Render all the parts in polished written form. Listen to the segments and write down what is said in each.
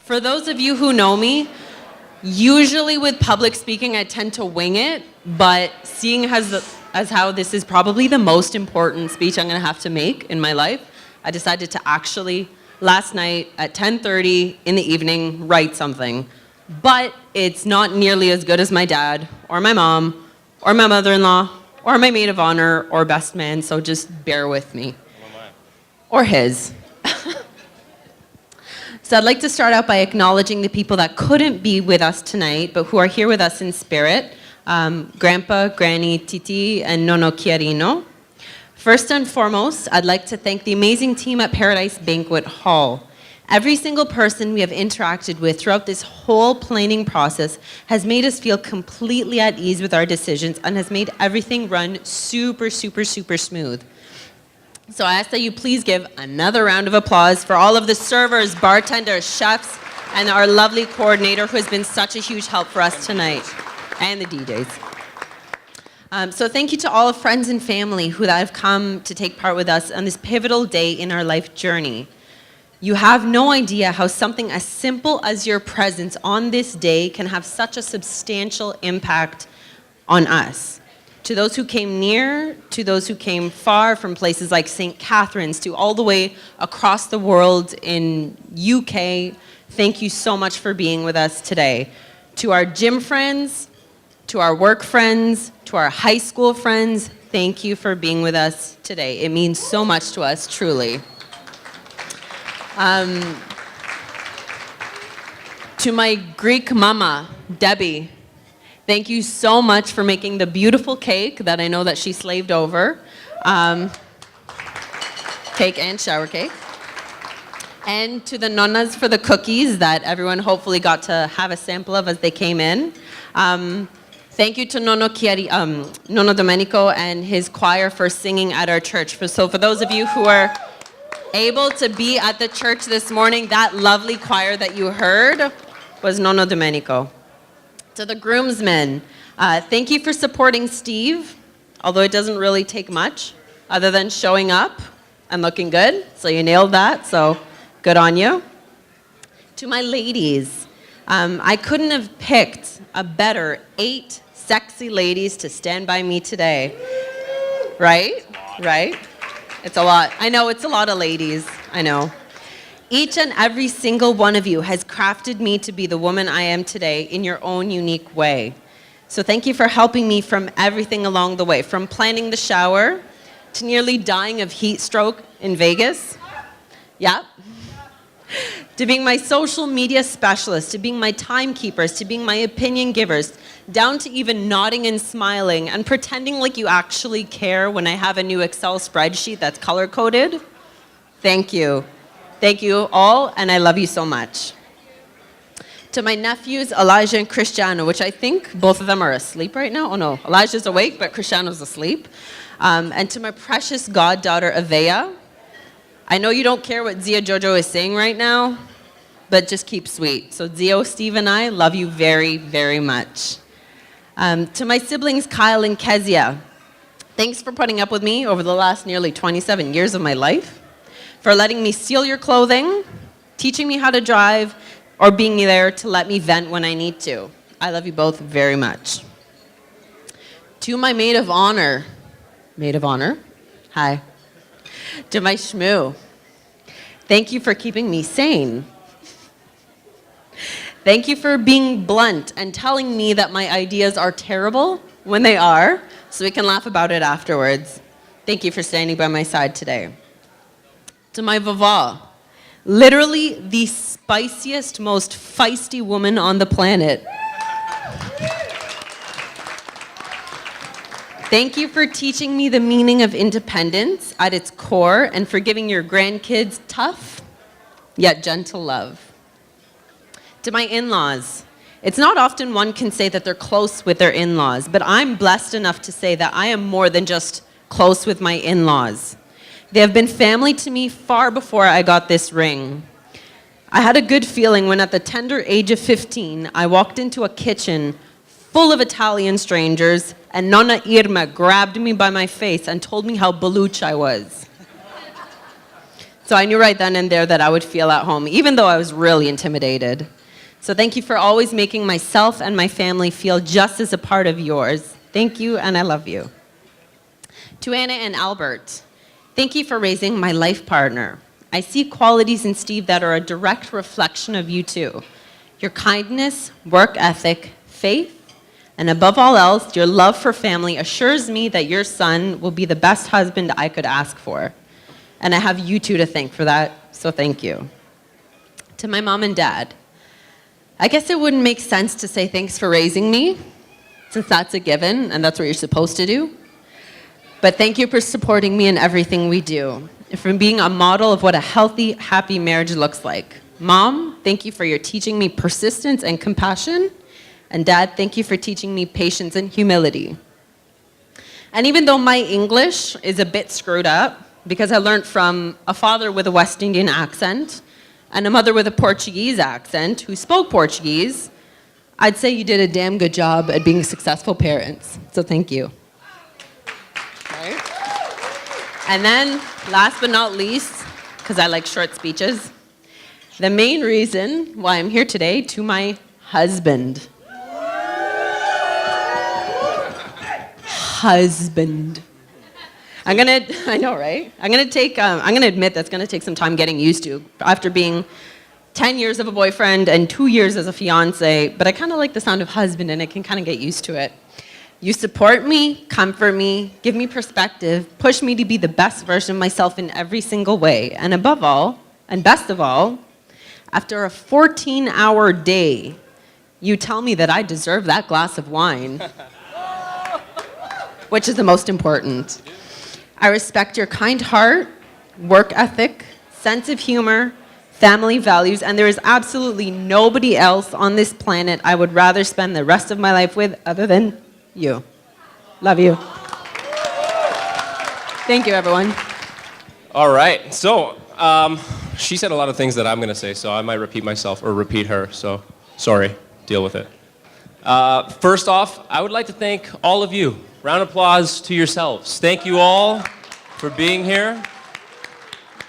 For those of you who know me, usually with public speaking, I tend to wing it, but seeing as how this is probably the most important speech I'm gonna have to make in my life, I decided to actually, last night at 10:30 in the evening, write something. But it's not nearly as good as my dad, or my mom, or my mother-in-law, or my maid of honor, or best man, so just bear with me. Or his. So I'd like to start out by acknowledging the people that couldn't be with us tonight, but who are here with us in spirit. Grandpa, Granny, Titi, and Nono Chiarino. First and foremost, I'd like to thank the amazing team at Paradise Banquet Hall. Every single person we have interacted with throughout this whole planning process has made us feel completely at ease with our decisions and has made everything run super, super, super smooth. So I ask that you please give another round of applause for all of the servers, bartenders, chefs, and our lovely coordinator who has been such a huge help for us tonight, and the DJs. So thank you to all of friends and family who have come to take part with us on this pivotal day in our life journey. You have no idea how something as simple as your presence on this day can have such a substantial impact on us. To those who came near, to those who came far from places like St. Catharines, to all the way across the world in UK, thank you so much for being with us today. To our gym friends, to our work friends, to our high school friends, thank you for being with us today. It means so much to us, truly. To my Greek mama, Debbie, thank you so much for making the beautiful cake that I know that she slaved over. Cake and shower cake. And to the nonnas for the cookies that everyone hopefully got to have a sample of as they came in. Thank you to Nono Domenico and his choir for singing at our church. So for those of you who are able to be at the church this morning, that lovely choir that you heard was Nono Domenico. To the groomsmen, thank you for supporting Steve, although it doesn't really take much other than showing up and looking good. So you nailed that, so good on you. To my ladies, I couldn't have picked a better 8 sexy ladies to stand by me today. Right? Right? It's a lot. I know it's a lot of ladies. I know. Each and every single one of you has crafted me to be the woman I am today in your own unique way. So thank you for helping me from everything along the way, from planning the shower to nearly dying of heat stroke in Vegas. Yep. To being my social media specialist, to being my timekeepers, to being my opinion givers, down to even nodding and smiling and pretending like you actually care when I have a new Excel spreadsheet that's color-coded. Thank you. Thank you all, and I love you so much. To my nephews, Elijah and Cristiano, which I think both of them are asleep right now. Oh no, Elijah's awake, but Cristiano's asleep. And to my precious goddaughter, Avea. I know you don't care what Zia Jojo is saying right now, but just keep sweet. So Zio, Steve, and I love you very, very much. To my siblings, Kyle and Kezia, thanks for putting up with me over the last nearly 27 years of my life, for letting me steal your clothing, teaching me how to drive, or being there to let me vent when I need to. I love you both very much. To my maid of honor, hi. To my shmoo, thank you for keeping me sane. Thank you for being blunt and telling me that my ideas are terrible when they are, so we can laugh about it afterwards. Thank you for standing by my side today. To my vava, literally the spiciest, most feisty woman on the planet. Thank you for teaching me the meaning of independence at its core and for giving your grandkids tough, yet gentle love. To my in-laws, it's not often one can say that they're close with their in-laws, but I'm blessed enough to say that I am more than just close with my in-laws. They have been family to me far before I got this ring. I had a good feeling when at the tender age of 15, I walked into a kitchen full of Italian strangers, and Nonna Irma grabbed me by my face and told me how Baluch I was. So I knew right then and there that I would feel at home, even though I was really intimidated. So thank you for always making myself and my family feel just as a part of yours. Thank you, and I love you. To Anna and Albert, thank you for raising my life partner. I see qualities in Steve that are a direct reflection of you too. Your kindness, work ethic, faith, and above all else, your love for family assures me that your son will be the best husband I could ask for. And I have you two to thank for that, so thank you. To my mom and dad, I guess it wouldn't make sense to say thanks for raising me, since that's a given, and that's what you're supposed to do. But thank you for supporting me in everything we do, for being a model of what a healthy, happy marriage looks like. Mom, thank you for your teaching me persistence and compassion. And Dad, thank you for teaching me patience and humility. And even though my English is a bit screwed up, because I learned from a father with a West Indian accent and a mother with a Portuguese accent who spoke Portuguese, I'd say you did a damn good job at being successful parents. So thank you. Right. And then, last but not least, because I like short speeches, the main reason why I'm here today, to my husband. Husband. I know, right? I'm gonna admit that's gonna take some time getting used to after being 10 years of a boyfriend and 2 years as a fiance, but I kind of like the sound of husband and I can kind of get used to it. You support me, comfort me, give me perspective, push me to be the best version of myself in every single way, and above all, and best of all, after a 14-hour day, you tell me that I deserve that glass of wine. Which is the most important. I respect your kind heart, work ethic, sense of humor, family values, and there is absolutely nobody else on this planet I would rather spend the rest of my life with other than you. Love you. Thank you, everyone. All right, so she said a lot of things that I'm gonna say, so I might repeat myself or repeat her, so sorry, deal with it. First off, I would like to thank all of you. Round of applause to yourselves. Thank you all for being here.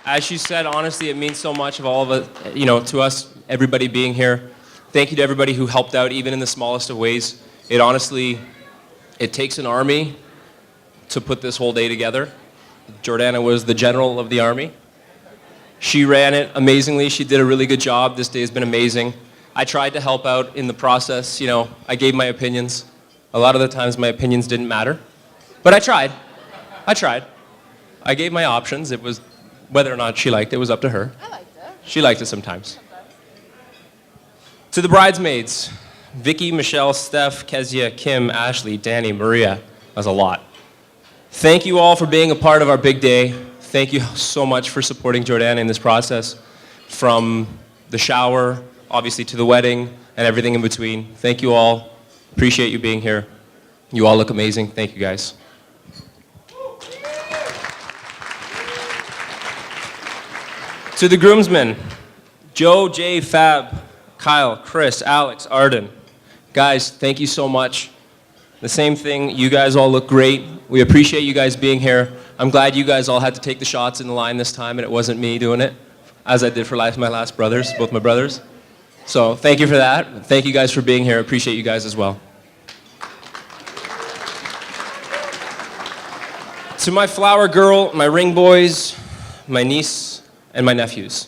As she said, honestly, it means so much of all of us, to us, everybody being here. Thank you to everybody who helped out, even in the smallest of ways. It takes an army to put this whole day together. Jordana was the general of the army. She ran it amazingly. She did a really good job. This day has been amazing. I tried to help out in the process. I gave my opinions. A lot of the times my opinions didn't matter, but I tried. I gave my options. It was whether or not she liked it, it was up to her. I liked it. She liked it sometimes. To the bridesmaids, Vicky, Michelle, Steph, Kezia, Kim, Ashley, Danny, Maria, that's a lot. Thank you all for being a part of our big day. Thank you so much for supporting Jordana in this process, from the shower, obviously, to the wedding, and everything in between. Thank you all. Appreciate you being here. You all look amazing. Thank you, guys. To the groomsmen, Joe, Jay, Fab, Kyle, Chris, Alex, Arden. Guys, thank you so much. The same thing, you guys all look great. We appreciate you guys being here. I'm glad you guys all had to take the shots in the line this time and it wasn't me doing it, as I did for my last brothers, both my brothers. So thank you for that. Thank you guys for being here. Appreciate you guys as well. To my flower girl, my ring boys, my niece, and my nephews.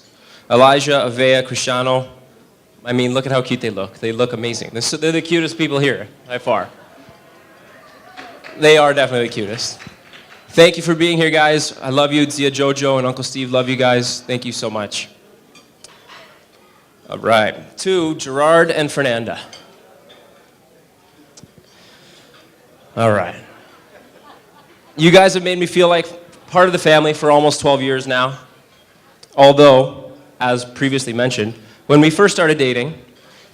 Elijah, Avea, Cristiano. I mean, look at how cute they look. They look amazing. They're the cutest people here, by far. They are definitely the cutest. Thank you for being here, guys. I love you. Zia, Jojo, and Uncle Steve love you guys. Thank you so much. All right. To Gerard and Fernanda. All right. You guys have made me feel like part of the family for almost 12 years now. Although, as previously mentioned, when we first started dating,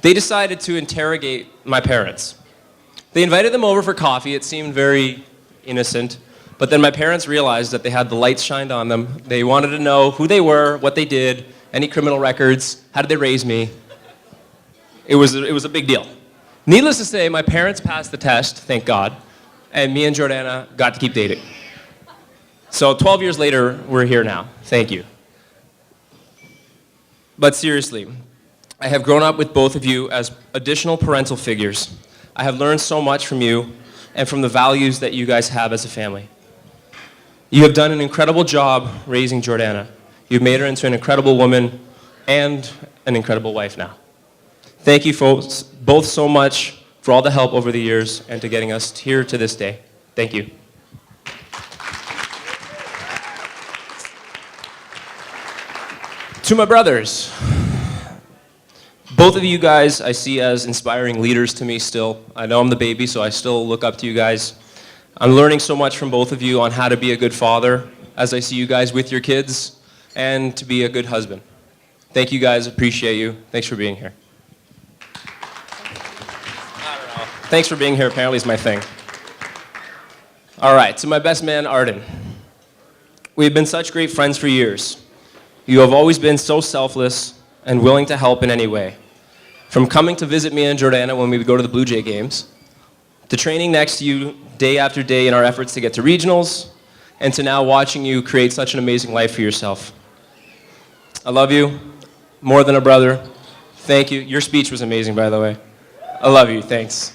they decided to interrogate my parents. They invited them over for coffee. It seemed very innocent. But then my parents realized that they had the lights shined on them. They wanted to know who they were, what they did, any criminal records, how did they raise me. It was a big deal. Needless to say, my parents passed the test, thank God, and me and Jordana got to keep dating. So 12 years later, we're here now. Thank you. But seriously, I have grown up with both of you as additional parental figures. I have learned so much from you and from the values that you guys have as a family. You have done an incredible job raising Jordana. You've made her into an incredible woman and an incredible wife now. Thank you folks both so much for all the help over the years and to getting us here to this day. Thank you. To my brothers, both of you guys I see as inspiring leaders to me still. I know I'm the baby, so I still look up to you guys. I'm learning so much from both of you on how to be a good father as I see you guys with your kids and to be a good husband. Thank you guys, appreciate you. Thanks for being here. Thanks for being here, apparently is my thing. All right, to my best man, Arden. We have been such great friends for years. You have always been so selfless and willing to help in any way. From coming to visit me and Jordana when we would go to the Blue Jay games, to training next to you day after day in our efforts to get to regionals, and to now watching you create such an amazing life for yourself. I love you more than a brother. Thank you. Your speech was amazing, by the way. I love you. Thanks.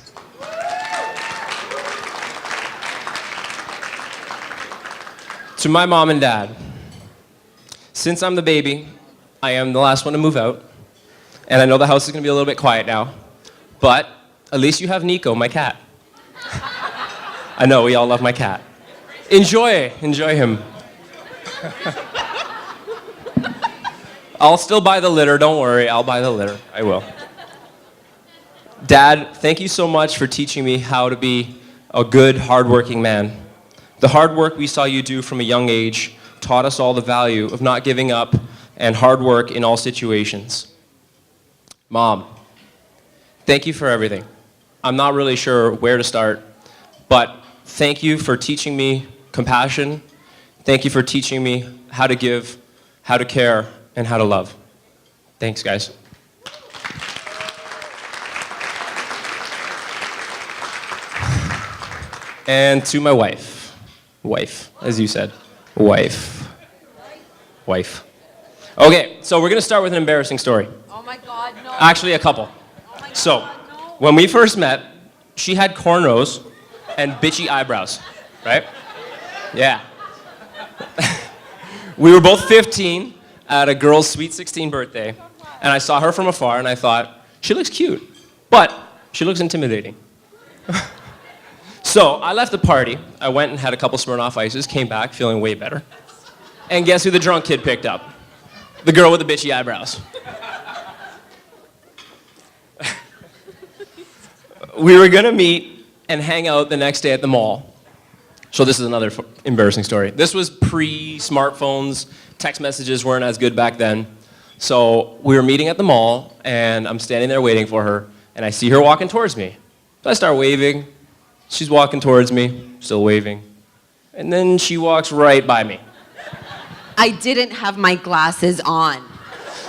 To my mom and dad, since I'm the baby, I am the last one to move out, and I know the house is going to be a little bit quiet now, but at least you have Nico, my cat. I know, we all love my cat. Enjoy him. I'll still buy the litter, don't worry, I'll buy the litter, I will. Dad, thank you so much for teaching me how to be a good, hardworking man. The hard work we saw you do from a young age taught us all the value of not giving up and hard work in all situations. Mom, thank you for everything. I'm not really sure where to start, but thank you for teaching me compassion. Thank you for teaching me how to give, how to care, and how to love. Thanks, guys. And to my wife, as you said, wife. Okay, so we're gonna start with an embarrassing story. Oh my God, no. Actually, a couple. Oh my So, God, no. when we first met, she had cornrows and bitchy eyebrows, right? Yeah. We were both 15 at a girl's sweet 16 birthday, and I saw her from afar, and I thought, she looks cute, but she looks intimidating. So I left the party. I went and had a couple Smirnoff Ices, came back feeling way better. And guess who the drunk kid picked up? The girl with the bitchy eyebrows. We were gonna meet and hang out the next day at the mall. So this is another embarrassing story. This was pre-smartphones. Text messages weren't as good back then. So we were meeting at the mall, and I'm standing there waiting for her, and I see her walking towards me. So I start waving. She's walking towards me, still waving. And then she walks right by me. I didn't have my glasses on.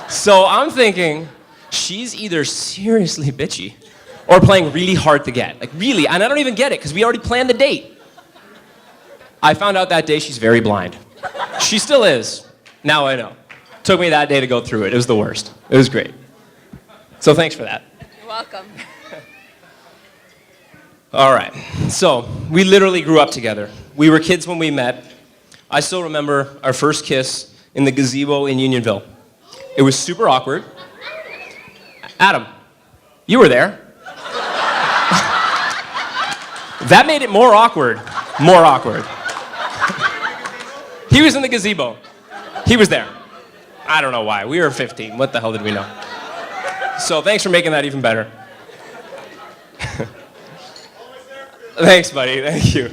So I'm thinking, she's either seriously bitchy or playing really hard to get. Like really, and I don't even get it because we already planned the date. I found out that day she's very blind. She still is. Now I know. Took me that day to go through it. It was the worst. It was great. So thanks for that. You're welcome. All right, so we literally grew up together. We were kids when we met. I still remember our first kiss in the gazebo in Unionville. It was super awkward. Adam, you were there. That made it more awkward. More awkward. He was in the gazebo. He was there. I don't know why. We were 15. What the hell did we know? So thanks for making that even better. Thanks, buddy. Thank you.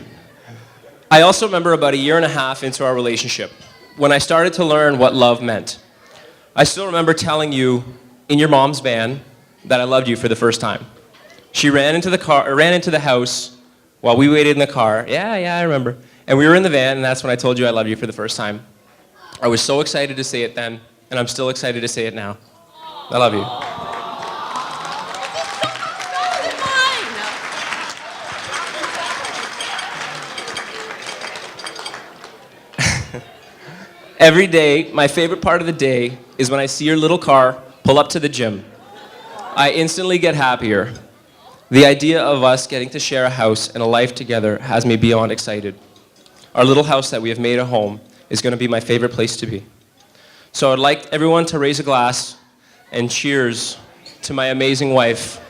I also remember about a year and a half into our relationship when I started to learn what love meant. I still remember telling you in your mom's van that I loved you for the first time. She ran into the house while we waited in the car. Yeah, I remember. And we were in the van, and that's when I told you I love you for the first time. I was so excited to say it then, and I'm still excited to say it now. I love you. Every day, my favorite part of the day is when I see your little car pull up to the gym. I instantly get happier. The idea of us getting to share a house and a life together has me beyond excited. Our little house that we have made a home is going to be my favorite place to be. So I'd like everyone to raise a glass and cheers to my amazing wife,